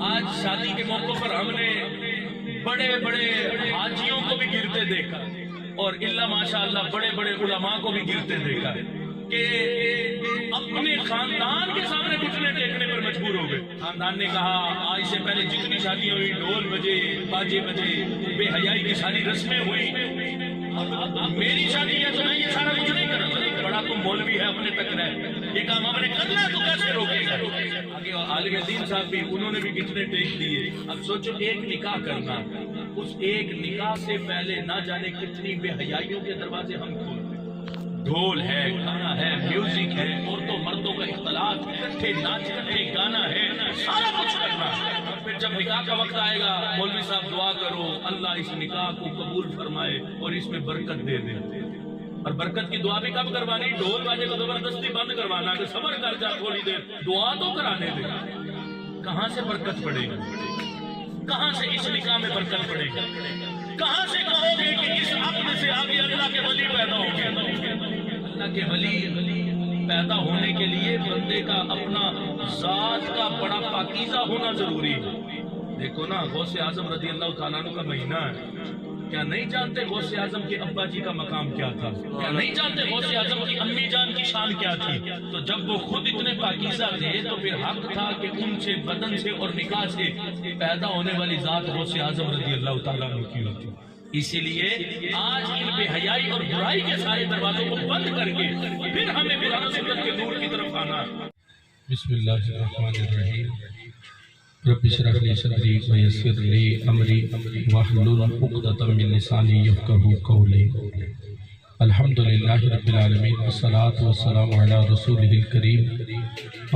آج شادی کے موقع پر ہم نے بڑے بڑے حاجیوں کو بھی گرتے دیکھا اور اللہ ماشاءاللہ بڑے بڑے علماء کو بھی گرتے دیکھا کہ اپنے خاندان کے سامنے گھٹنے ٹیکنے پر مجبور ہو گئے۔ خاندان نے کہا آج سے پہلے جتنی شادیاں ہوئی ڈھول بجے باجے بجے بے حیائی کی ساری رسمیں ہوئی، میری شادی ہے تو میں یہ سارا کچھ نہیں کروں، بڑا تم مولوی ہے اپنے تک رہ، یہ کام ہم نے کرنا ہے تو کیسے روکے گا؟ آگے عالم دین صاحب بھی انہوں نے بھی کتنے ٹیک دیے۔ اب سوچو ایک نکاح کرنا، اس ایک نکاح سے پہلے نہ جانے کتنی بے حیائیوں کے دروازے ہم کھولتے، ڈھول ہے، گانا ہے، میوزک ہے، عورتوں مردوں کا اختلاط، اکٹھے ناچ اکٹھے گانا ہے، سارا کچھ کرنا۔ اور پھر جب نکاح کا وقت آئے گا مولوی صاحب دعا کرو اللہ اس نکاح کو قبول فرمائے اور اس میں برکت دے دے۔ اور برکت کی دعا بھی کب کروانی؟ ڈھول باجے کو زبردستی بند کروانا کہ صبر کر جا تھوڑی دیر، دعا تو کرانے دے۔ کہاں سے برکت پڑے گی؟ کہاں سے اس نکاح میں برکت پڑے گی؟ کہاں سے کہو گے کہ اس عقد سے آگے اللہ کے ولی پیدا ہو گئے؟ اللہ کے ولی پیدا ہونے کے لیے بندے کا اپنا ذات کا بڑا پاکیزہ ہونا ضروری ہے۔ دیکھو نا غوث اعظم رضی اللہ تعالیٰ عنہ کا مہینہ ہے، کیا نہیں جانتے غوث اعظم کے ابا جی کا مقام کیا تھا؟ کیا نہیں جانتے غوث اعظم کی امی جان کی شان کیا تھی؟ تو جب وہ خود اتنے پاکیزہ تھے تو پھر حق تھا کہ ان سے بدن سے اور نکاح سے پیدا ہونے والی ذات غوث اعظم رضی اللہ تعالیٰ عنہ کی ہوتی۔ اسی لیے آج ان بے حیائی اور برائی کے سارے دروازوں کو بند کر کے پھر ہمیں قرآن و سنت کے نور کی طرف آنا۔ بسم اللہ الرحمن الرحیم، رب اشرح لی صدری ویسر لی امری واحلل عقدۃ من لسانی یفقہوا قولی۔ الحمدللہ رب العالمین والصلاة والسلام علی رسولہ الکریم،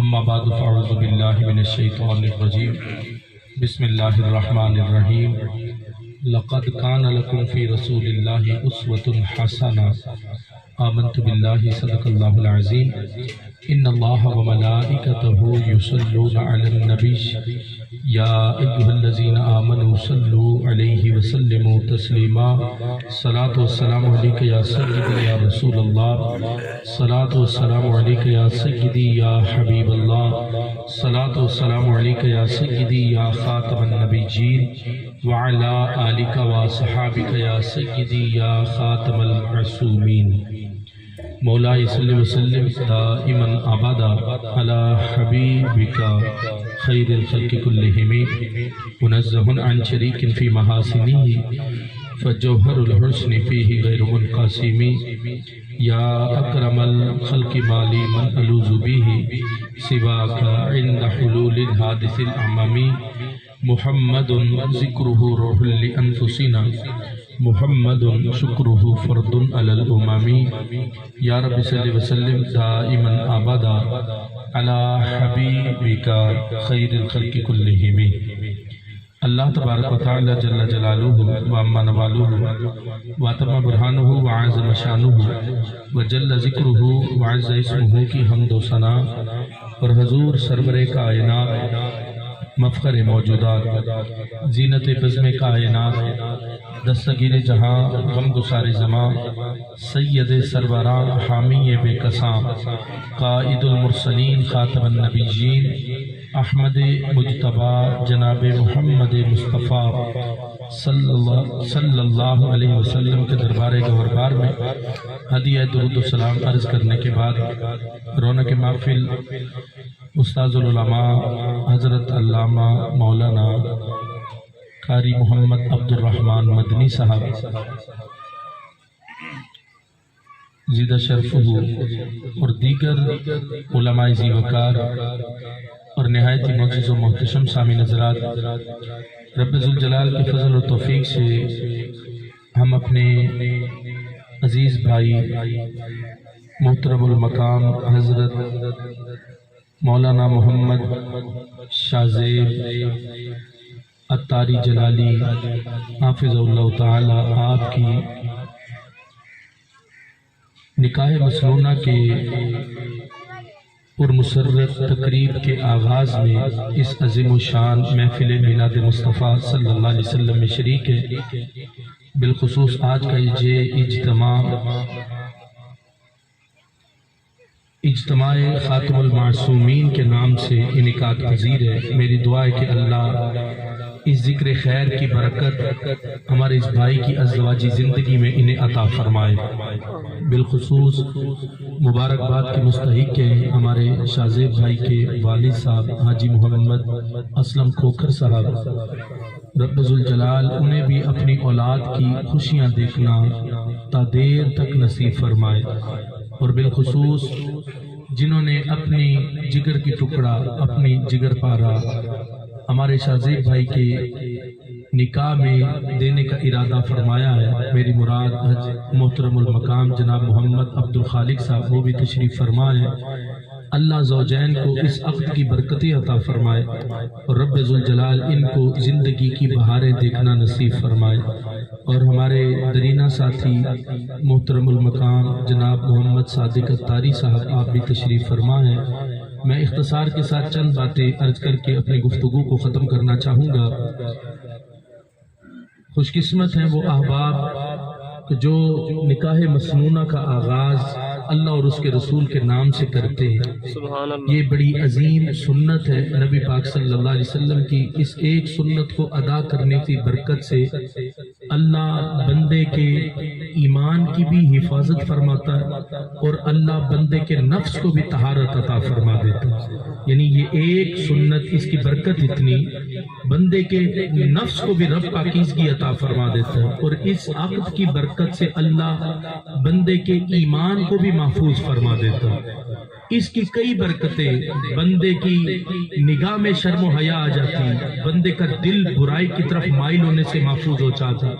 اما بعد فاعوذ باللہ من الشیطان الرجیم، بسم اللہ الرحمن الرحیم۔ لقد کان لکم فی رسول اللہ اسوۃ حسنہ، آمنت باللہ صدق اللہ العظیم۔ ان اللہ وملائکتہ یصلون علی النبی یا ایہا الذین آمنوا صلوا علیہ وسلموا تسلیما۔ صلاۃ والسلام علیک یا سیدی یا رسول اللہ، صلاۃ والسلام علیک یا سیدی یا حبیب اللہ، صلاۃ والسلام علیک یا سیدی یا خاتم النبیین وعلی آلک وصحابک یا سیدی یا خاتم المعصومین۔ مولاي صل وسلم دائما ابدا على حبيبك خير الخلق كلهم منزه عن شريك في محاسنه فجوهر الحسن فيه غير منقسم يا اكرم الخلق مالي من الوذ به سواك عند حلول الحادث الامامي محمد ذكره روح لانفسنا محمد شکرہ فرد علی الامام۔ یا رب صلی وسلم دائما ابدا علی حبیبک خیر الخلق کلہم۔ اللہ تبارک و تعالی جل جلالہ وعم نوالہ واتم برہانہ وعظم شانہ وجل ذکرہ وعز اسمہ کی حمد و ثنا اور حضور سرور کائنات مفخر موجودات زینت بزم کائنات دستگیر جہاں غم گسار زمان سید سروران حامی بے کساں قائد المرسلین خاتم النبیین احمد مجتبی جناب محمد مصطفیٰ صلی اللہ علیہ وسلم کے دربار گوہربار میں ہدیہ درود و سلام عرض کرنے کے بعد رونق محفل استاذ العلماء حضرت علامہ مولانا قاری محمد عبد الرحمن مدنی صاحب زیدہ شرفہ اور دیگر علماء ذی وقار اور نہایت معزز و محتشم سامعین حضرات، رب ذوالجلال کے فضل و توفیق سے ہم اپنے عزیز بھائی محترم المقام حضرت مولانا محمد شاہ زیب عطاری جلالی حافظ اللہ تعالی آپ کی نکاح مسنونہ کے پرمسرت تقریب کے آغاز میں اس عظیم و شان محفل میلاد مصطفیٰ صلی اللہ علیہ وسلم میں شریک ہے۔ بالخصوص آج کا یہ اجتماع اجتماع خاتم المعصومین کے نام سے انعقاد پذیر ہے۔ میری دعا ہے کہ اللہ اس ذکر خیر کی برکت ہمارے اس بھائی کی ازدواجی زندگی میں انہیں عطا فرمائے۔ بالخصوص مبارکباد کے مستحق ہیں ہمارے شاہزیب بھائی کے والد صاحب حاجی محمد اسلم کھوکھر صاحب، رب ذوالجلال انہیں بھی اپنی اولاد کی خوشیاں دیکھنا تا دیر تک نصیب فرمائے، اور بالخصوص جنہوں نے اپنی جگر کی ٹکڑا، اپنی جگر پارا ہمارے شاہزیب بھائی کے نکاح میں دینے کا ارادہ فرمایا ہے۔ میری مراد محترم المقام جناب محمد عبد الخالق صاحب وہ بھی تشریف فرما ہے۔ اللہ زوجین کو اس عقد کی برکتیں عطا فرمائے اور رب ذوالجلال ان کو زندگی کی بہاریں دیکھنا نصیب فرمائے۔ اور ہمارے درینہ ساتھی محترم المقام جناب محمد صادق اتاری صاحب آپ بھی تشریف فرما ہیں۔ میں اختصار کے ساتھ چند باتیں عرض کر کے اپنی گفتگو کو ختم کرنا چاہوں گا۔ خوش قسمت ہیں وہ احباب جو نکاح مسنونہ کا آغاز اللہ اور اس کے رسول کے نام سے کرتے ہیں۔ سبحان اللہ۔ یہ بڑی عظیم سنت ہے نبی پاک صلی اللہ علیہ وسلم کی۔ اس ایک سنت کو ادا کرنے کی برکت سے اللہ بندے کے ایمان کی بھی حفاظت فرماتا ہے اور اللہ بندے کے نفس کو بھی طہارت عطا فرما دیتا ہے۔ یعنی یہ ایک سنت، اس کی برکت اتنی، بندے کے نفس کو بھی رب پاکیزگی عطا فرما دیتا ہے، اور اس عقد کی برکت سے اللہ بندے کے ایمان کو بھی محفوظ فرما دیتا ہے۔ اس کی کئی برکتیں، بندے کی نگاہ میں شرم و حیا آ جاتی، بندے کا دل برائی کی طرف مائل ہونے سے محفوظ ہو جاتا،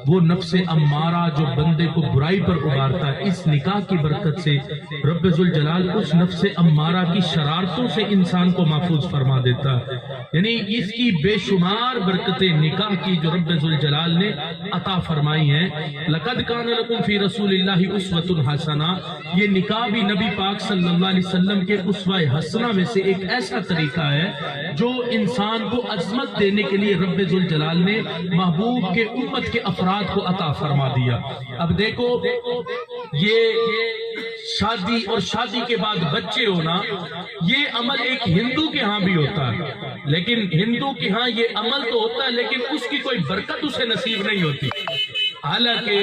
وہ نفس امارہ جو بندے کو برائی پر ابھارتا ہے، اس نکاح کی برکت سے رب ذوالجلال اس نفس امارہ کی شرارتوں سے انسان کو محفوظ فرما دیتا ہے۔ یعنی اس کی بے شمار برکتیں نکاح کی جو رب ذوالجلال نے عطا فرمائی ہیں۔ لقد کان لکم فی رسول اللہ اسوۃ حسنہ، یہ نکاح بھی نبی پاک صلی اللہ علیہ وسلم کے اسوہ حسنہ میں سے ایک ایسا طریقہ ہے جو انسان کو عظمت دینے کے لیے رب ذوالجلال نے محبوب کے امت کے افراد کو عطا فرما دیا۔ اب دیکھو یہ شادی اور شادی کے بعد بچے ہونا، یہ عمل ایک ہندو کے ہاں بھی ہوتا ہے، لیکن ہندو کے ہاں یہ عمل تو ہوتا ہے لیکن اس کی کوئی برکت اسے نصیب نہیں ہوتی۔ حالانکہ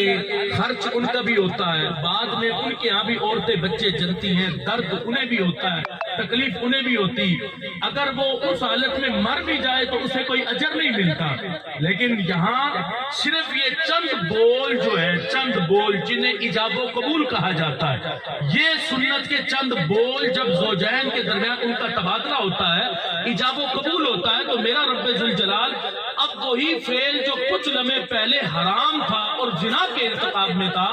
خرچ ان کا بھی ہوتا ہے، بعد میں ان کے ہاں بھی عورتیں بچے جنتی ہیں، درد انہیں بھی ہوتا ہے، تکلیف انہیں بھی ہوتی، اگر وہ اس حالت میں مر بھی جائے تو اسے کوئی اجر نہیں ملتا۔ لیکن یہاں صرف یہ چند بول جو ہے، چند بول جنہیں ایجاب و قبول کہا جاتا ہے، یہ سنت کے چند بول جب زوجین کے درمیان ان کا تبادلہ ہوتا ہے، ایجاب و قبول ہوتا ہے، تو میرا رب ذوالجلال اب وہی فعل جو کچھ لمحے پہلے حرام تھا اور زنا کے ارتکاب میں تھا،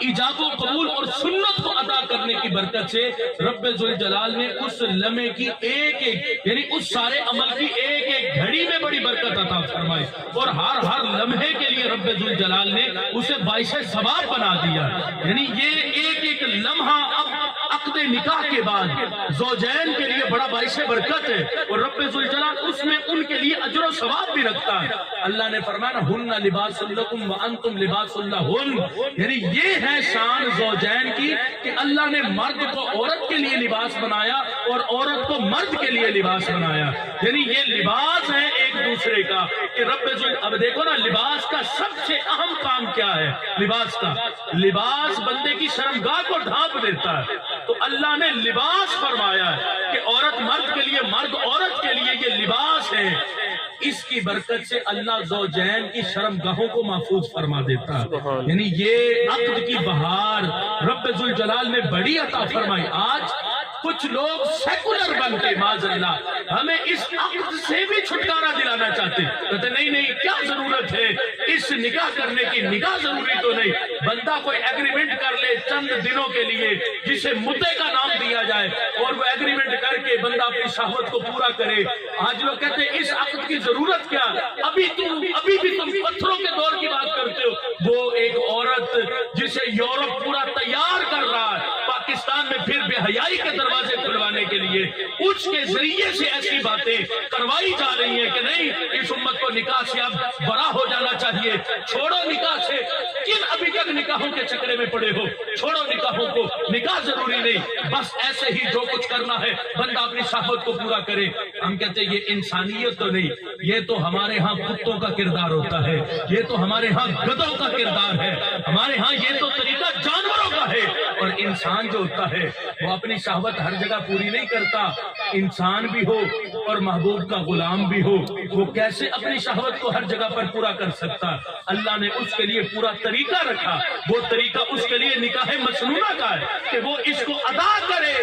ایجاب و قبول اور سنت کو ادا کرنے کی برکت سے رب ذوالجلال نے اس لمحے کی ایک ایک، یعنی اس سارے عمل کی ایک ایک گھڑی میں بڑی برکت عطا فرمائی، اور ہر لمحے کے لیے رب ذوالجلال نے اسے باعث ثواب بنا دیا۔ یعنی یہ ایک ایک لمحہ اب عقد نکاح کے بعد زوجین کے لیے بڑا باعث برکت ہے، اور رب ذوالجلال اس میں ان کے لیے اجر و ثواب بھی رکھتا ہے۔ اللہ نے فرمایا ہن لباس لکم وانتم لباس لہن، یعنی یہ ہے شان زوجین کی کہ اللہ نے مرد کو عورت کے لیے لباس بنایا اور عورت کو مرد کے لیے لباس بنایا، یعنی یہ لباس ہے ایک دوسرے کا کہ رب اب دیکھو نا لباس کا سب سے اہم کام کیا ہے؟ لباس کا، لباس بندے کی شرمگاہ کو ڈھانپ دیتا ہے، تو اللہ نے لباس فرمایا ہے کہ عورت مرد کے لیے، مرد عورت کے لیے یہ لباس ہے۔ اس کی برکت سے اللہ زوجین کی شرمگاہوں کو محفوظ فرما دیتا ہے۔ یعنی یہ عقد کی بہار رب ذوالجلال نے بڑی عطا فرمائی۔ آج کچھ لوگ سیکولر بن کے معاذ اللہ ہمیں اس عقد سے بھی چھٹکارا دلانا چاہتے، کہتے نہیں کیا ضرورت ہے اس نکاح کرنے کی، نکاح ضروری تو نہیں، بندہ کوئی ایگریمنٹ کر لے چند دنوں کے لیے جسے مدعے کا نام دیا جائے اور وہ ایگریمنٹ کر کے بندہ اپنی شہوت کو پورا کرے۔ آج لوگ کہتے ہیں اس عقد کی ضرورت کیا؟ ابھی بھی تم پتھروں کے دور کی بات کرتے ہو۔ وہ ایک عورت جسے یورپ پورا تیار کر رہا ہے پاکستان میں پھر بے حیائی کے دروازے کھلوانے کے لیے، اس کے ذریعے سے ایسی باتیں کروائی جا رہی ہیں کہ نہیں اس امت کو نکاح سے اب برا ہو جانا چاہیے، چھوڑو نکاح سے کن ابھی تک نکاحوں کے چکرے میں پڑے ہو، چھوڑو نکاحوں کو، نکاح ضروری نہیں، بس ایسے ہی جو کچھ کرنا ہے بندہ اپنی شہوت کو پورا کرے۔ ہم کہتے ہیں یہ انسانیت تو نہیں، یہ تو ہمارے ہاں کتوں کا کردار ہوتا ہے، یہ تو ہمارے ہاں گدھوں کا کردار ہے، ہمارے ہاں یہ تو طریقہ جانوروں کا ہے۔ اور انسان جو ہوتا ہے وہ اپنی شہوت ہر جگہ پوری نہیں کرتا، انسان بھی ہو اور محبوب کا غلام بھی ہو، وہ کیسے اپنی شہوت کو ہر جگہ پر پورا کر سکتا؟ اللہ نے اس کے لیے پورا طریقہ رکھا، وہ طریقہ اس کے لیے نکاح مسنونہ کا ہے کہ وہ اس کو ادا کرے۔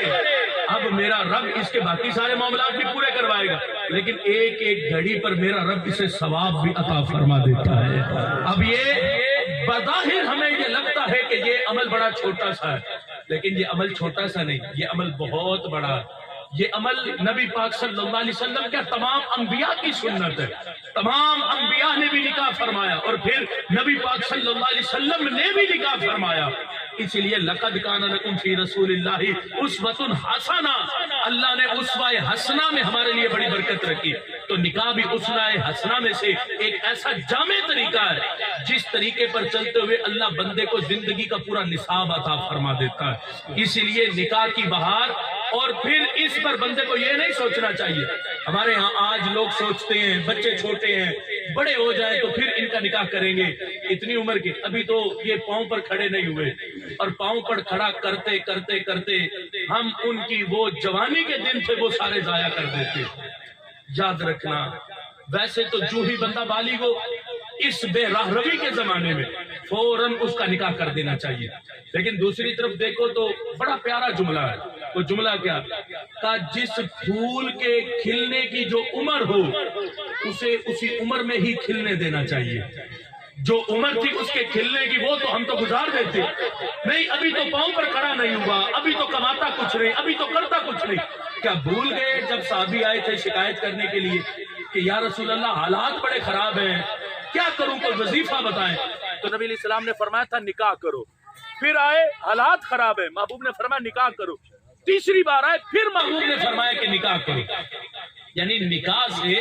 اب میرا رب اس کے باقی سارے معاملات بھی پورے کروائے گا، لیکن ایک ایک گھڑی پر میرا رب اسے ثواب بھی عطا فرما دیتا ہے۔ اب یہ بظاہر ہمیں یہ لگتا ہے کہ یہ عمل بڑا چھوٹا سا ہے، لیکن یہ عمل چھوٹا سا نہیں، یہ عمل بہت بڑا ہے۔ یہ عمل نبی پاک صلی اللہ علیہ وسلم کا تمام انبیاء کی سنت ہے، تمام انبیاء نے بھی نکاح فرمایا، اور پھر نبی پاک صلی اللہ علیہ وسلم نے بھی نکاح فرمایا۔ اس لیے لقد کان لکم فی رسول اللہ اسوۃ حسنہ، اللہ نے اسوہ حسنہ میں ہمارے لیے بڑی برکت رکھی۔ تو نکاح بھی اسوہ حسنہ میں سے ایک ایسا جامع طریقہ ہے جس طریقے پر چلتے ہوئے اللہ بندے کو زندگی کا پورا نصاب عطا فرما دیتا ہے۔ اسی لیے نکاح کی بہار، اور پھر اس پر بندے کو یہ نہیں سوچنا چاہیے۔ ہمارے ہاں آج لوگ سوچتے ہیں بچے چھوٹے ہیں، بڑے ہو جائیں تو پھر ان کا نکاح کریں گے، اتنی عمر کے ابھی تو یہ پاؤں پر کھڑے نہیں ہوئے، اور پاؤں پر کھڑا کرتے کرتے کرتے ہم ان کی وہ جوانی کے دن تھے وہ سارے ضائع کر دیتے۔ یاد رکھنا، ویسے تو جو ہی بندہ بالغ ہو اس بے راہ روی کے زمانے میں فوراً اس کا نکاح کر دینا چاہیے، لیکن دوسری طرف دیکھو تو بڑا پیارا جملہ ہے۔ وہ جملہ کیا کہ جس پھول کے کھلنے کی جو عمر ہو اسے اسی عمر میں ہی کھلنے دینا چاہیے۔ جو عمر تھی اس کے کھلنے کی وہ تو ہم تو گزار دیتے، نہیں ابھی تو پاؤں پر کھڑا نہیں ہوا، ابھی تو کماتا کچھ نہیں، ابھی تو کرتا کچھ نہیں۔ کیا بھول گئے جب صحابی آئے تھے شکایت کرنے کے لیے کہ یا رسول اللہ حالات بڑے خراب ہیں، کیا کروں، کوئی وظیفہ بتائیں؟ تو نبی علیہ السلام نے فرمایا تھا نکاح کرو۔ پھر آئے حالات خراب ہے، محبوب نے فرمایا نکاح کرو۔ تیسری بار آئے پھر محبوب نے فرمایا کہ نکاح کرو۔ یعنی نکاح سے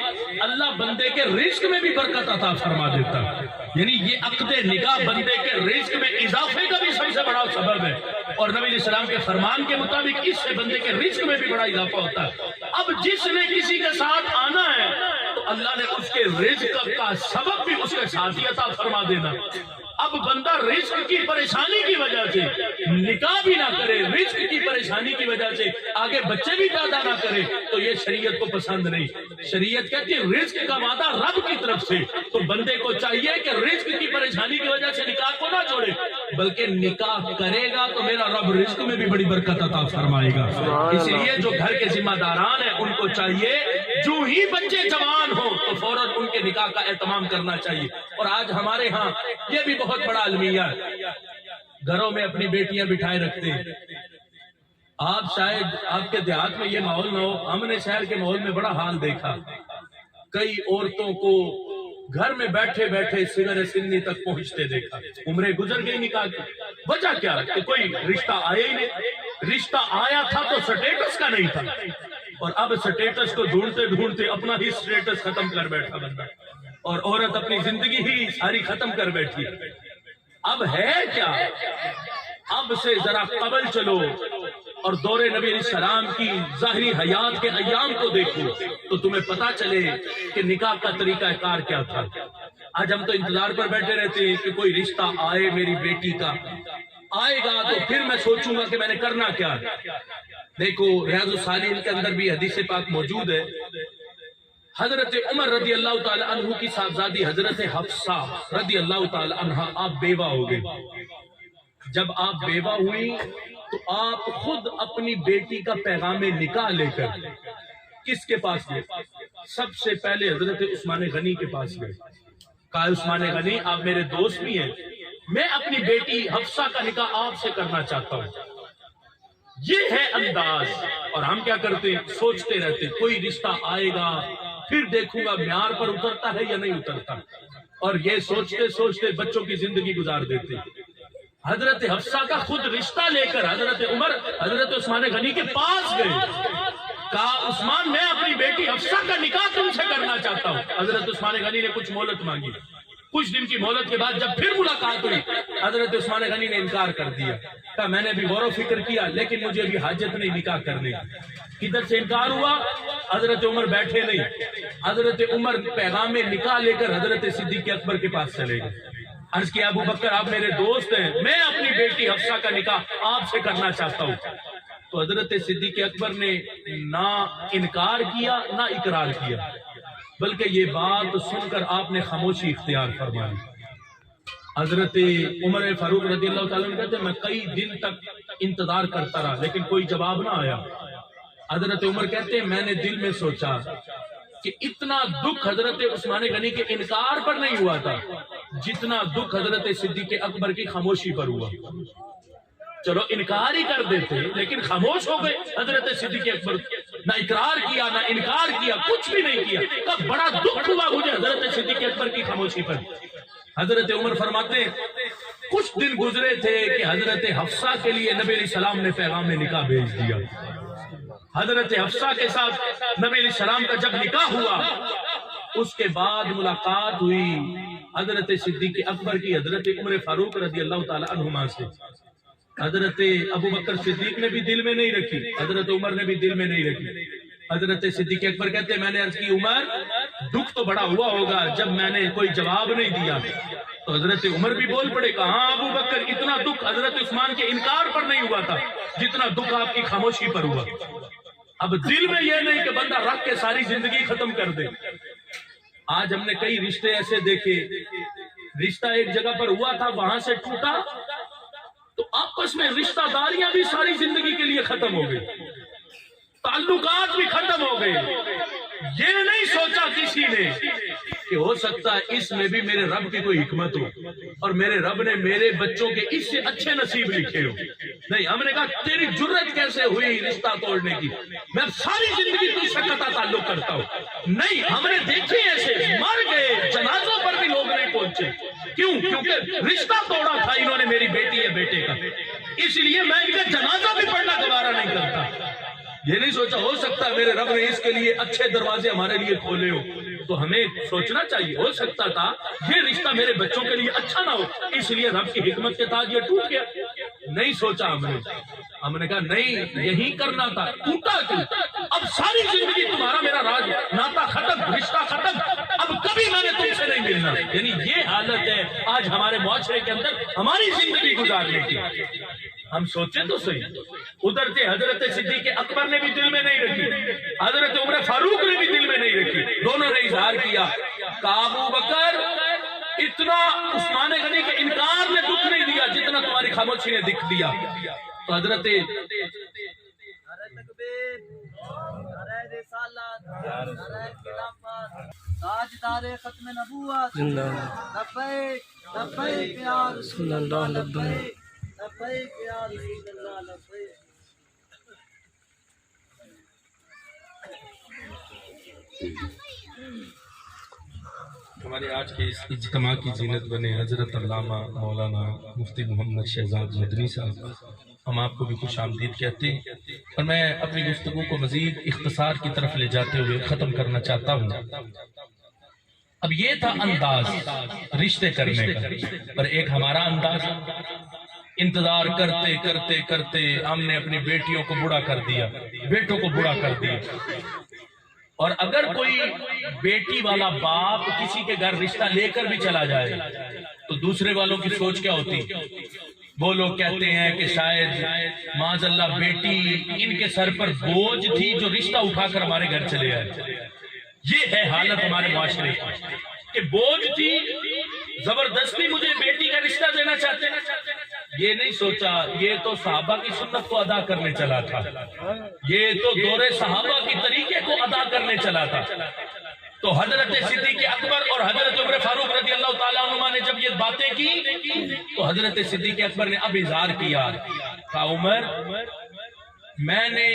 اللہ بندے کے رزق میں بھی برکت عطا فرما دیتا ہے، یعنی یہ عقد نکاح بندے کے رزق میں اضافے کا بھی سب سے بڑا سبب ہے، اور نبی علیہ السلام کے فرمان کے مطابق اس سے بندے کے رزق میں بھی بڑا اضافہ ہوتا ہے۔ اب جس نے کسی کے ساتھ آنا ہے تو اللہ نے اس کے رزق کا سبب بھی اس کے ساتھ ہی عطا فرما دینا۔ اب بندہ رزق کی پریشانی کی وجہ سے نکاح بھی نہ کرے، رزق کی پریشانی کی وجہ سے آگے بچے بھی پیدا نہ کرے، تو یہ شریعت کو پسند نہیں۔ شریعت کہتی ہے رزق کا وعدہ رب کی طرف سے، تو بندے کو چاہیے کہ رزق کی پریشانی کی وجہ سے نکاح کو نہ چھوڑے، بلکہ نکاح کرے گا تو میرا رب رزق میں بھی بڑی برکت عطا فرمائے گا۔ اس لیے جو گھر کے ذمہ داران ہیں ان کو چاہیے جو ہی بچے جوان ہو تو فوراً ان کے نکاح کا اہتمام کرنا چاہیے۔ اور آج ہمارے ہاں یہ بھی بہت بڑا المیہ ہے، گھروں میں اپنی بیٹیاں بٹھائے رکھتے ہیں۔ آپ شاید آپ کے دیہات میں یہ ماحول نہ ہو، ہم نے شہر کے ماحول میں بڑا حال دیکھا، کئی عورتوں کو گھر میں بیٹھے بیٹھے سگر سنی تک پہنچتے دیکھا۔ عمریں گزر گئی نکاح کی، وجہ کیا کہ کوئی رشتہ آیا ہی نہیں، رشتہ آیا تھا تو سٹیٹس کا نہیں تھا، اور اب سٹیٹس کو ڈھونڈتے ڈھونڈتے اپنا ہی سٹیٹس ختم کر بیٹھا بندہ، اور عورت اپنی زندگی ہی ساری ختم کر بیٹھی۔ اب ہے کیا؟ اب سے ذرا قبل چلو اور دور نبی علیہ السلام کی ظاہری حیات کے ایام کو دیکھو تو تمہیں پتا چلے کہ نکاح کا طریقہ کار کیا تھا۔ آج ہم تو انتظار پر بیٹھے رہتے ہیں کہ کوئی رشتہ آئے، میری بیٹی کا آئے گا تو پھر میں سوچوں گا کہ میں نے کرنا کیا ہے۔ دیکھو ریاض الصالحین کے اندر بھی حدیث پاک موجود ہے، حضرت عمر رضی اللہ تعالی عنہ کی صاحبزادی حضرت حفصہ رضی اللہ تعالی عنہ آپ بیوہ ہو گئی۔ جب آپ بیوہ ہوئی تو آپ خود اپنی بیٹی کا پیغام نکاح لے کر کس کے پاس گئے؟ سب سے پہلے حضرت عثمان غنی کے پاس گئے، کہا عثمان غنی آپ میرے دوست بھی ہیں، میں اپنی بیٹی حفصہ کا نکاح آپ سے کرنا چاہتا ہوں۔ یہ ہے انداز۔ اور ہم کیا کرتے ہیں؟ سوچتے رہتے کوئی رشتہ آئے گا پھر دیکھوں گا معیار پر اترتا ہے یا نہیں اترتا، اور یہ سوچتے سوچتے بچوں کی زندگی گزار دیتے۔ حضرت حفصہ کا خود رشتہ لے کر حضرت عمر حضرت عثمان غنی کے پاس گئے، کہا عثمان میں اپنی بیٹی حفصہ کا نکاح تم سے کرنا چاہتا ہوں۔ حضرت عثمان غنی نے کچھ مہلت مانگی، کچھ دن کی مہلت کے بعد جب پھر ملاقات ہوئی، حضرت عثمان غنی نے انکار کر دیا، کہا میں نے بھی غور و فکر کیا لیکن مجھے بھی حاجت نہیں نکاح کرنے کی۔ کدھر سے انکار ہوا؟ حضرت عمر بیٹھے نہیں، حضرت عمر پیغام نکاح لے کر حضرت صدیق اکبر کے پاس چلے گئے۔ عرض کیا ابو بکر آپ میرے دوست ہیں، میں اپنی بیٹی حفصہ کا نکاح آپ سے کرنا چاہتا ہوں۔ تو حضرت صدیق اکبر نے نہ انکار کیا نہ اقرار کیا، بلکہ یہ بات سن کر آپ نے خاموشی اختیار فرمائی۔ حضرت عمر فاروق رضی اللہ تعالیٰ عنہ کہتے ہیں میں کئی دن تک انتظار کرتا رہا لیکن کوئی جواب نہ آیا۔ حضرت عمر کہتے ہیں میں نے دل میں سوچا کہ اتنا دکھ حضرت عثمان غنی کے انکار پر نہیں ہوا تھا جتنا دکھ حضرت صدیق اکبر کی خاموشی پر ہوا۔ چلو انکار ہی کر دیتے لیکن خاموش ہو گئے حضرت صدیق اکبر، نہ اقرار کیا نہ انکار کیا، کچھ بھی نہیں کیا۔ تب بڑا دکھ ہوا مجھے حضرت صدیق اکبر کی خاموشی پر۔ حضرت عمر فرماتے ہیں کچھ دن گزرے تھے کہ حضرت حفصہ کے لیے نبی علیہ السلام نے پیغام نکاح بھیج دیا۔ حضرت حفصہ کے ساتھ نبی علیہ السلام کا جب نکاح ہوا اس کے بعد ملاقات ہوئی حضرت صدیق اکبر کی حضرت عمر فاروق رضی اللہ تعالی عنہما سے۔ حضرت ابو بکر صدیق نے بھی دل میں نہیں رکھی، حضرت عمر نے بھی دل میں نہیں رکھی۔ حضرت صدیق اکبر کہتے ہیں میں نے عرض کی عمر دکھ تو بڑا ہوا ہوگا جب میں نے کوئی جواب نہیں دیا۔ تو حضرت عمر بھی بول پڑے کہاں ابو بکر اتنا دکھ حضرت عثمان کے انکار پر نہیں ہوا تھا جتنا دکھ آپ کی خاموشی پر ہوا۔ اب دل میں یہ نہیں کہ بندہ رکھ کے ساری زندگی ختم کر دے۔ آج ہم نے کئی رشتے ایسے دیکھے، رشتہ ایک جگہ پر ہوا تھا وہاں سے ٹوٹا تو آپس میں رشتہ داریاں بھی ساری زندگی کے لیے ختم ہو گئی، تعلقات بھی ختم ہو گئے۔ یہ نہیں سوچا کسی نے کہ ہو سکتا ہے اس میں بھی میرے رب کی کوئی حکمت ہو اور میرے رب نے میرے بچوں کے اس سے اچھے نصیب لکھے ہو۔ نہیں، ہم نے کہا تیری جرت کیسے ہوئی رشتہ توڑنے کی، میں ساری زندگی تجھ سے قطع تعلق کرتا ہوں۔ نہیں، ہم نے دیکھے ایسے مر گئے، جنازوں پر بھی لوگ نہیں پہنچے۔ کیوں؟ کیونکہ رشتہ توڑا تھا انہوں نے میری بیٹی یا بیٹے کا، اس لیے میں ان کا جنازہ بھی پڑھنا گوارا نہیں کرتا۔ یہ نہیں سوچا ہو سکتا میرے رب نے اس کے لیے اچھے دروازے ہمارے لیے کھولے ہو، تو ہمیں سوچنا چاہیے ہو سکتا تھا یہ رشتہ میرے بچوں کے لیے اچھا نہ ہو اس لیے رب کی حکمت کے تحت یہ ٹوٹ گیا۔ نہیں سوچا ہم نے کہا نہیں یہی کرنا تھا، ٹوٹا کیوں؟ اب ساری زندگی تمہارا میرا راز ناتا ختم، رشتہ ختم، اب کبھی میں نے تم سے نہیں ملنا۔ یعنی یہ حالت ہے آج ہمارے معاشرے کے اندر ہماری زندگی گزارنے کی۔ ہم سوچیں تو صحیح، ادھر سے حضرت صدیق اکبر نے بھی دل میں نہیں رکھی، حضرت عمر فاروق نے بھی دل میں نہیں رکھی، دونوں نے اظہار کیا کہ ابو بکر اتنا عثمان غنی کے انکار نے دکھ نہیں دیا جتنا تمہاری خاموشی نے دکھ دیا۔ تو حضرت تاجدار ختم نبوت لبیک لبیک یا رسول اللہ لبیک لبیک یا رسول اللہ لبیک۔ ہمارے آج کے اس اجتماع کی زینت بنے حضرت علامہ مولانا مفتی محمد شہزاد مدنی صاحب، ہم آپ کو بھی خوش آمدید کہتے ہیں، اور میں اپنی گفتگو کو مزید اختصار کی طرف لے جاتے ہوئے ختم کرنا چاہتا ہوں۔ اب یہ تھا انداز رشتے کرنے کا، اور ایک ہمارا انداز انتظار کرتے کرتے کرتے ہم نے اپنی بیٹیوں کو بوڑھا کر دیا، بیٹوں کو بوڑھا کر دیا۔ اور اگر کوئی بیٹی والا باپ کسی کے گھر رشتہ لے کر بھی چلا جائے تو دوسرے والوں کی سوچ کیا ہوتی؟ وہ لوگ کہتے ہیں کہ شاید معاذ اللہ بیٹی ان کے سر پر بوجھ تھی جو رشتہ اٹھا کر ہمارے گھر چلے آئے۔ یہ ہے حالت ہمارے معاشرے کی کہ بوجھ تھی، زبردستی مجھے بیٹی کا رشتہ دینا چاہتے ہیں۔ یہ نہیں سوچا یہ تو صحابہ کی سنت کو ادا کرنے چلا تھا، یہ تو دور صحابہ کی طریقے کو ادا کرنے چلا تھا۔ تو حضرت صدیق اکبر اور حضرت عمر فاروق رضی اللہ تعالیٰ عنہ نے جب یہ باتیں کی تو حضرت صدیق اکبر نے اب اظہار کیا کہ عمر میں نے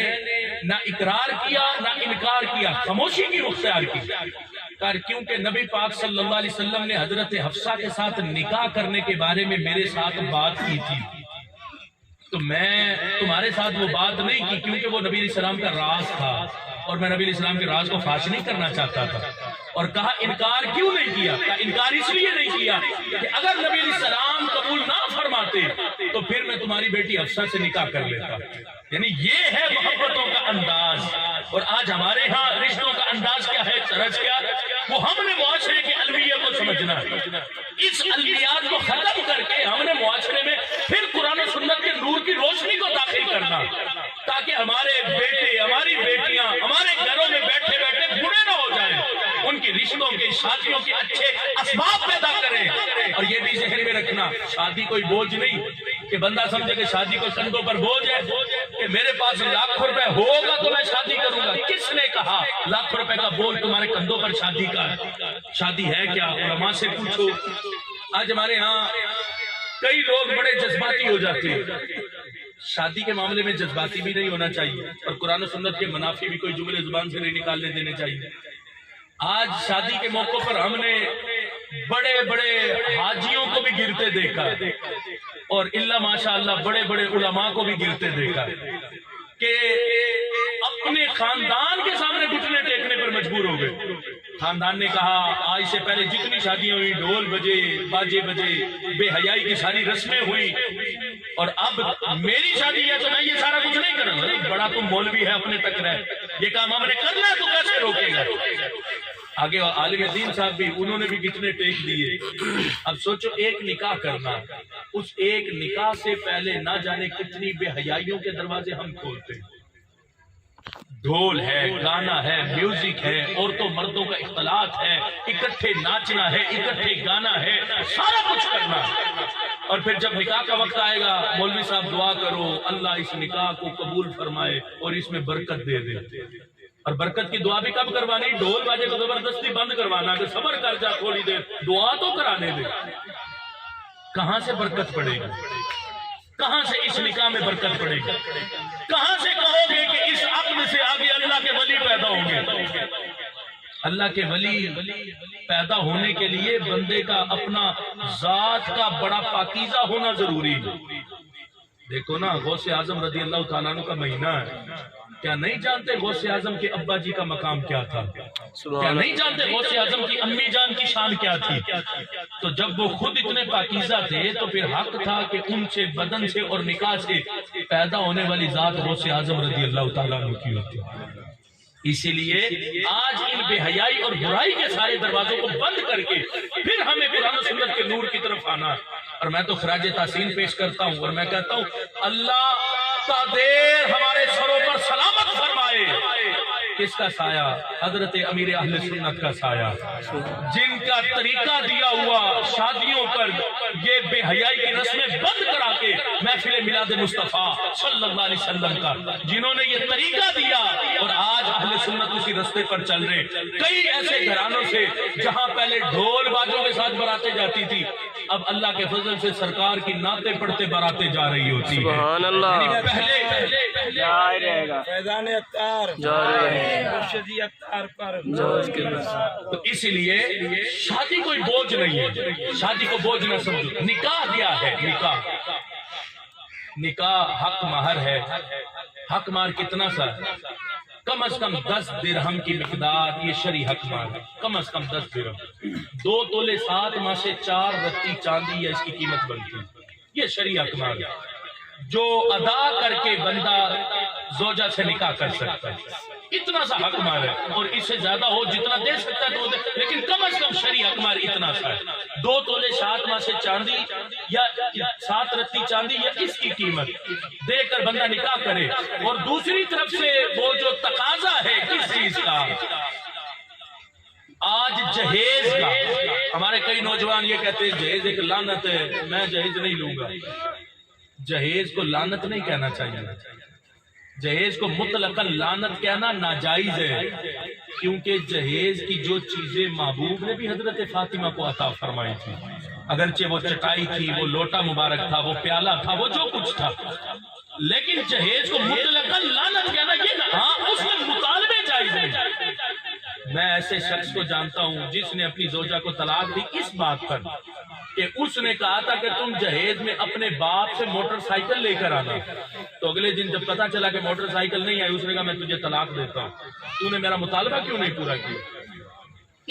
نہ اقرار کیا نہ انکار کیا، خاموشی کی اختیار کی، کیونکہ نبی پاک صلی اللہ علیہ وسلم نے حضرت حفصہ کے ساتھ نکاح کرنے کے بارے میں میرے ساتھ بات کی تھی، تو میں تمہارے ساتھ وہ بات نہیں کی کیونکہ وہ نبی علیہ السلام کا راز تھا اور میں نبی علیہ السلام کے راز کو فاش نہیں کرنا چاہتا تھا۔ اور کہا انکار کیوں نہیں کیا؟ کہا انکار اس لیے نہیں کیا کہ اگر نبی علیہ السلام قبول نہ فرماتے تو پھر میں تمہاری بیٹی حفصہ سے نکاح کر لیتا. یعنی یہ ہے محبتوں کا انداز. اور آج ہمارے ہاں رشتوں کا انداز کیا ہے، طرز کیا؟ وہ ہم نے معاشرے کے الویہ کو سمجھنا ہے. اس الویات کو ختم کر کے ہم نے معاشرے میں پھر قرآن و سنت کے نور کی روشنی کو داخل کرنا، تاکہ ہمارے بیٹے، ہماری بیٹیاں ہمارے گھروں میں بیٹھے بیٹھے بوڑھے نہ ہو جائیں، ان کی رشتوں کے، شادیوں کے اچھے اسباب پیدا کریں. اور یہ بھی ذہن میں رکھنا، شادی کوئی بوجھ نہیں کہ بندہ سمجھے کہ شادی کو کندھوں پر بوجھ ہے کہ میرے پاس لاکھ روپے ہوگا تو میں شادی کروں گا. کس نے کہا لاکھ روپے کا بوجھ تمہارے کندھوں پر شادی کا؟ شادی ہے کیا؟ علماء سے پوچھو. آج ہمارے ہاں کئی لوگ بڑے جذباتی ہو جاتے ہیں. شادی کے معاملے میں جذباتی بھی نہیں ہونا چاہیے، اور قرآن و سنت کے منافی بھی کوئی جملے زبان سے نہیں نکالنے دینے چاہیے. آج شادی کے موقع پر ہم نے بڑے بڑے حاجیوں کو بھی گرتے دیکھا، اور اللہ ماشاءاللہ بڑے بڑے علماء کو بھی گرتے دیکھا کہ اپنے خاندان کے سامنے گھٹنے ٹیکنے پر مجبور ہو گئے. خاندان نے کہا آج سے پہلے جتنی شادیاں ہوئی، ڈھول بجے، باجے بجے، بے حیائی کی ساری رسمیں ہوئی، اور اب میری شادی ہے تو میں یہ سارا کچھ نہیں کروں گا. بڑا تم مولوی ہے، اپنے تک رہ، یہ کام ہم نے کرنا ہے تو کیسے روکے گا؟ آگے عالم دین صاحب بھی، انہوں نے بھی کتنے ٹیک دیے. اب سوچو ایک نکاح کرنا، اس ایک نکاح سے پہلے نہ جانے کتنی بے حیائیوں کے دروازے ہم کھولتے ہیں. ڈھول ہے، گانا ہے، میوزک ہے، عورتوں مردوں کا اختلاط ہے، اکٹھے ناچنا ہے، اکٹھے گانا ہے، سارا کچھ کرنا. اور پھر جب نکاح کا وقت آئے گا، مولوی صاحب دعا کرو اللہ اس نکاح کو قبول فرمائے اور اس میں برکت دے دے. اور برکت کی دعا بھی کب کروانی؟ ڈھول باجے کو زبردستی بند کروانا کہ صبر کر جا تھوڑی دیر، دعا تو کرانے دے. کہاں سے برکت پڑے گی؟ کہاں سے اس نکاح میں برکت پڑے گی؟ کہاں سے کہو گے کہ اس عقد سے آگے اللہ کے ولی پیدا ہوں گے؟ اللہ کے ولی پیدا ہونے کے لیے بندے کا اپنا ذات کا بڑا پاکیزہ ہونا ضروری ہے. دیکھو نا، غوث اعظم رضی اللہ تعالیٰ عنہ کا مہینہ ہے. کیا نہیں جانتے غوث اعظم کے ابا جی کا مقام کیا تھا؟ کیا نہیں جانتے غوث اعظم کی امی جان کی شان کیا تھی؟ تو جب وہ خود اتنے پاکیزہ تھے تو پھر حق تھا کہ ان سے، بدن سے اور نکاح سے پیدا ہونے والی ذات غوث اعظم رضی اللہ تعالیٰ عنہ کی ہوتی. اسی لیے آج ان بے حیائی اور برائی کے سارے دروازوں کو بند کر کے پھر ہمیں قرآن و سنت کے نور کی طرف آنا. اور میں تو خراج تحسین پیش کرتا ہوں اور میں کہتا ہوں اللہ کا دیر ہمارے سروں پر سلامت فرمائے. کس کا سایہ؟ حضرت امیر اہل سنت کا سایہ، جن کا طریقہ دیا ہوا شادیوں پر یہ بے حیائی کی رسمیں بند کرا کے محفل میلاد مصطفیٰ صلی اللہ علیہ وسلم کا، جنہوں نے یہ طریقہ دیا، اور آج اہل سنت اسی رستے پر چل رہے. کئی ایسے گھرانوں سے جہاں پہلے ڈھول باجوں کے ساتھ براتیں جاتی تھی، اب اللہ کے فضل سے سرکار کی نعتیں پڑھتے براتیں جا رہی ہوتی ہیں. سبحان اللہ. یعنی پہلے جاری رہے گا، فیضان اتار جاری رہے گا، مرشدی اتار پر تو اسی لیے شادی کوئی بوجھ نہیں ہے، شادی کو بوجھ نہ سمجھو. نکاح دیا ہے، نکاح حق مہر ہے. حق مہر کتنا سا؟ کم از کم 10 درہم کی مقدار، یہ شرعی حق مہر ہے. کم از کم 10 درہم، 2 تولے 7 ماہ سے 4 رتی چاندی ہے اس کی قیمت بنتی ہے. یہ شرعی حق مہر ہے جو ادا کر کے بندہ زوجہ سے نکاح کر سکتا ہے. اتنا سا حق مہر ہے، اور اس سے زیادہ ہو جتنا دے سکتا ہے تو دے، لیکن کم از کم شرعی حق مہر اتنا سا ہے. 2 تولے 7 ماہ سے چاندی یا 7 رتی چاندی یا اس کی قیمت دے کر بندہ نکاح کرے. اور دوسری طرف سے وہ جو تقاضا ہے کس چیز کا؟ آج جہیز کا. ہمارے کئی نوجوان یہ کہتے ہیں جہیز ایک لعنت ہے، میں جہیز نہیں لوں گا. جہیز کو لعنت نہیں کہنا چاہیے، جہیز کو مطلقاً لعنت کہنا ناجائز ہے، کیونکہ جہیز کی جو چیزیں محبوب نے بھی حضرت فاطمہ کو عطا فرمائی تھی، اگرچہ وہ چٹائی تھی، وہ لوٹا مبارک تھا، وہ پیالہ تھا، وہ جو کچھ تھا، لیکن جہیز کو مطلقاً لعنت کہنا یہ نہ، ہاں اس میں مطالبے جائز ہیں. میں ایسے شخص کو جانتا ہوں جس نے اپنی زوجہ کو طلاق دی اس بات پر کہ اس نے کہا تھا کہ تم جہیز میں اپنے باپ سے موٹر سائیکل لے کر آنا. تو اگلے دن جب پتا چلا کہ موٹر سائیکل نہیں آئی، اس نے کہا میں تجھے طلاق دیتا ہوں، تو نے میرا مطالبہ کیوں نہیں پورا کیا؟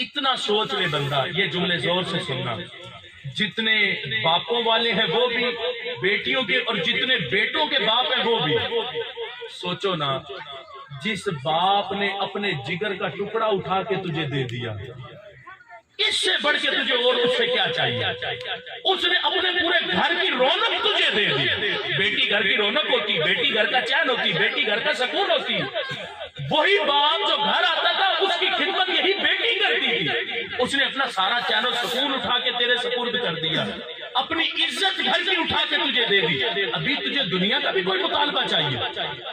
اتنا سوچ لے بندہ، یہ جملے زور سے سننا، جتنے باپوں والے ہیں وہ بھی بیٹیوں کے، اور جتنے بیٹوں کے باپ ہیں وہ بھی، سوچو نا، جس باپ نے اپنے جگر کا ٹکڑا اٹھا کے تجھے دے دیا، اس سے بڑھ کے تجھے اور اس سے کیا چاہیے؟ اس نے اپنے پورے گھر کی رونق تجھے دے دی۔ بیٹی گھر کی رونق ہوتی، بیٹی گھر کا چین ہوتی، بیٹی گھر کا سکون ہوتی۔ وہی باپ جو گھر آتا تھا اس کی خدمت یہی بیٹی کرتی تھی، اس نے اپنا سارا چین و سکون اٹھا کے تیرے سپرد کر دیا، اپنی عزت گھر کی اٹھا کے تجھے دے دی۔ ابھی تجھے دنیا کا بھی کوئی مطالبہ چاہیے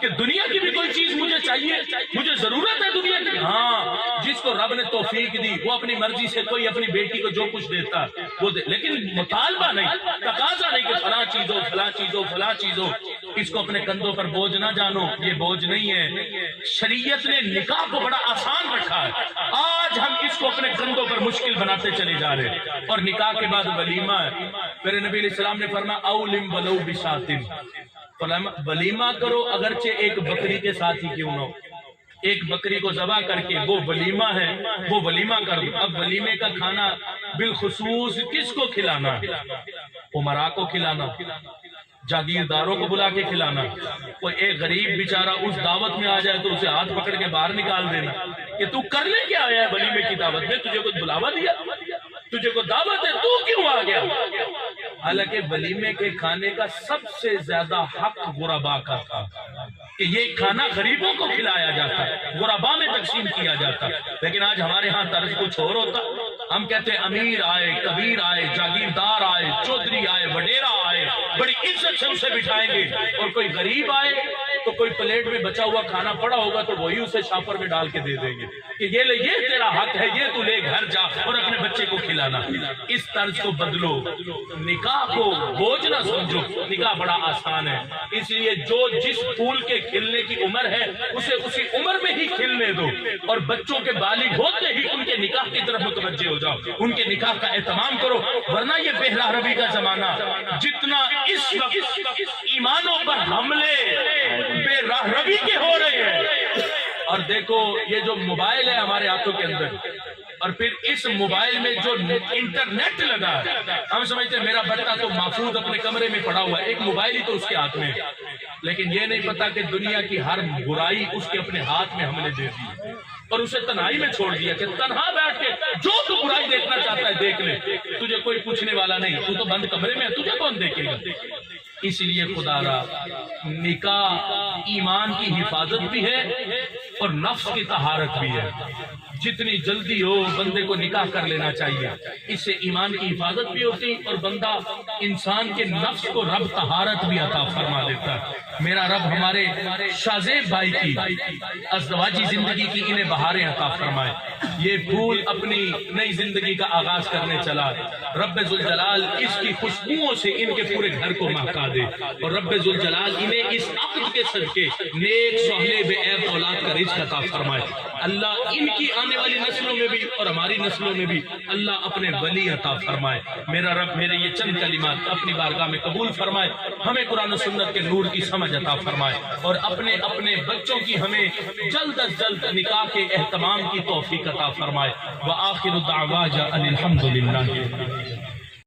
کہ دنیا کی بھی کوئی چیز مجھے چاہیے، مجھے ضرورت ہے دنیا کی؟ ہاں، جس کو رب نے توفیق دی وہ اپنی مرضی سے کوئی اپنی بیٹی کو جو کچھ دیتا وہ دے، لیکن مطالبہ نہیں، تقاضا نہیں کہ فلاں چیز ہو، فلاں چیز ہو، فلاں چیز ہو۔ اس کو اپنے کندھوں پر بوجھ نہ جانو، یہ بوجھ نہیں ہے۔ شریعت نے نکاح کو بڑا آسان رکھا ہے، آج ہم اس کو اپنے کندھوں پر مشکل بناتے چلے جا رہے ہیں۔ اور نکاح کے بعد ولیمہ ہے، میرے نبی علیہ السلام نے فرمایا اولم ولو بشاتن، ولیمہ کرو اگرچہ ایک بکری کے ساتھ ہی کیوں نہ ہو، ایک بکری کو ذبح کر کے وہ ولیمہ ہے، وہ ولیمہ کر دو۔ اب ولیمے کا کھانا بالخصوص کس کو کھلانا ہے؟ امراء کو کھلانا، جاگیرداروں کو بلا کے کھلانا۔ کوئی ایک غریب بیچارہ اس دعوت میں آ جائے تو اسے ہاتھ پکڑ کے باہر نکال دینا کہ تو کرنے کیا آیا ہے ولیمے کی دعوت میں؟ تجھے کوئی بلاوا دیا؟ تجھے کوئی دعوت ہے، تو کیوں آ گیا؟ حالانکہ ولیمے کے کھانے کا سب سے زیادہ حق غربا کا تھا کہ یہ کھانا غریبوں کو کھلایا جاتا ہے، غربا میں تقسیم کیا جاتا ہے۔ لیکن آج ہمارے ہاں طرز کچھ اور ہوتا، ہم کہتے ہیں امیر آئے، کبیر آئے، جاگیردار آئے، چودھری آئے، وڈیرا آئے، بڑی عزت سے اسے بٹھائیں گے، اور کوئی غریب آئے تو کوئی پلیٹ میں بچا ہوا کھانا پڑا ہوگا تو وہی اسے شاپر میں ڈال کے دے دیں گے کہ یہ لے، یہ تیرا حق ہے، یہ تو لے گھر جا اور اپنے بچے کو کھلانا۔ اس طرز کو بدلو، نکاح کو بوجھ نہ سمجھو، نکاح بڑا آسان ہے۔ اس لیے جو جس پھول کے کھلنے کی عمر ہے اسے اسی عمر میں ہی کھلنے دو، اور بچوں کے بالغ ہوتے ہی ان کے نکاح کی طرف متوجہ ہو جاؤ، ان کے نکاح کا اہتمام کرو، ورنہ یہ بے راہ روی کا زمانہ، جتنا اس وقت ایمانوں پر حملے بے راہ روی کے ہو رہے ہیں۔ اور دیکھو یہ جو موبائل ہے ہمارے ہاتھوں کے اندر، اور پھر اس موبائل میں جو انٹرنیٹ لگا ہے، ہم سمجھتے ہیں میرا بچہ تو محفوظ اپنے کمرے میں پڑا ہوا ہے، ایک موبائل ہی تو اس کے ہاتھ میں ہے، لیکن یہ نہیں پتا کہ دنیا کی ہر برائی اس کے اپنے ہاتھ میں ہم نے دے دی اور اسے تنہائی میں چھوڑ دیا کہ تنہا بیٹھ کے جو تو برائی دیکھنا چاہتا ہے دیکھ لے، تجھے کوئی پوچھنے والا نہیں، تو بند کمرے میں ہے، تجھے کون دیکھے گا؟ اس لیے خدا را نکاح ایمان کی حفاظت بھی ہے اور نفس کی طہارت بھی ہے۔ جتنی جلدی ہو بندے کو نکاح کر لینا چاہیے، اس سے ایمان کی حفاظت بھی ہوتی اور بندہ انسان کے نفس کو رب طہارت بھی عطا فرما دیتا ہے۔ میرا رب ہمارے شاذیب بھائی کی ازدواجی زندگی کی انہیں بہاریں عطا فرمائے، یہ پھول اپنی نئی زندگی کا آغاز کرنے چلا، رب ذوالجلال اس کی خوشبوؤں سے ان کے پورے گھر کو مہکا دے، اور رب ذوالجلال انہیں اس عقد کے صدقے نیک صالح بے عیب اولاد کا رزق عطا فرمائے۔ اللہ ان کی آنے والی نسلوں میں بھی اور ہماری نسلوں میں بھی اللہ اپنے ولی عطا فرمائے۔ میرا رب میرے یہ چند کلمات اپنی بارگاہ میں قبول فرمائے، ہمیں قرآن و سنت کے نور کی سمجھ عطا فرمائے، اور اپنے اپنے بچوں کی ہمیں جلد از جلد نکاح کے اہتمام کی توفیق عطا فرمائے۔ وآخر دعوانا ان الحمد للہ۔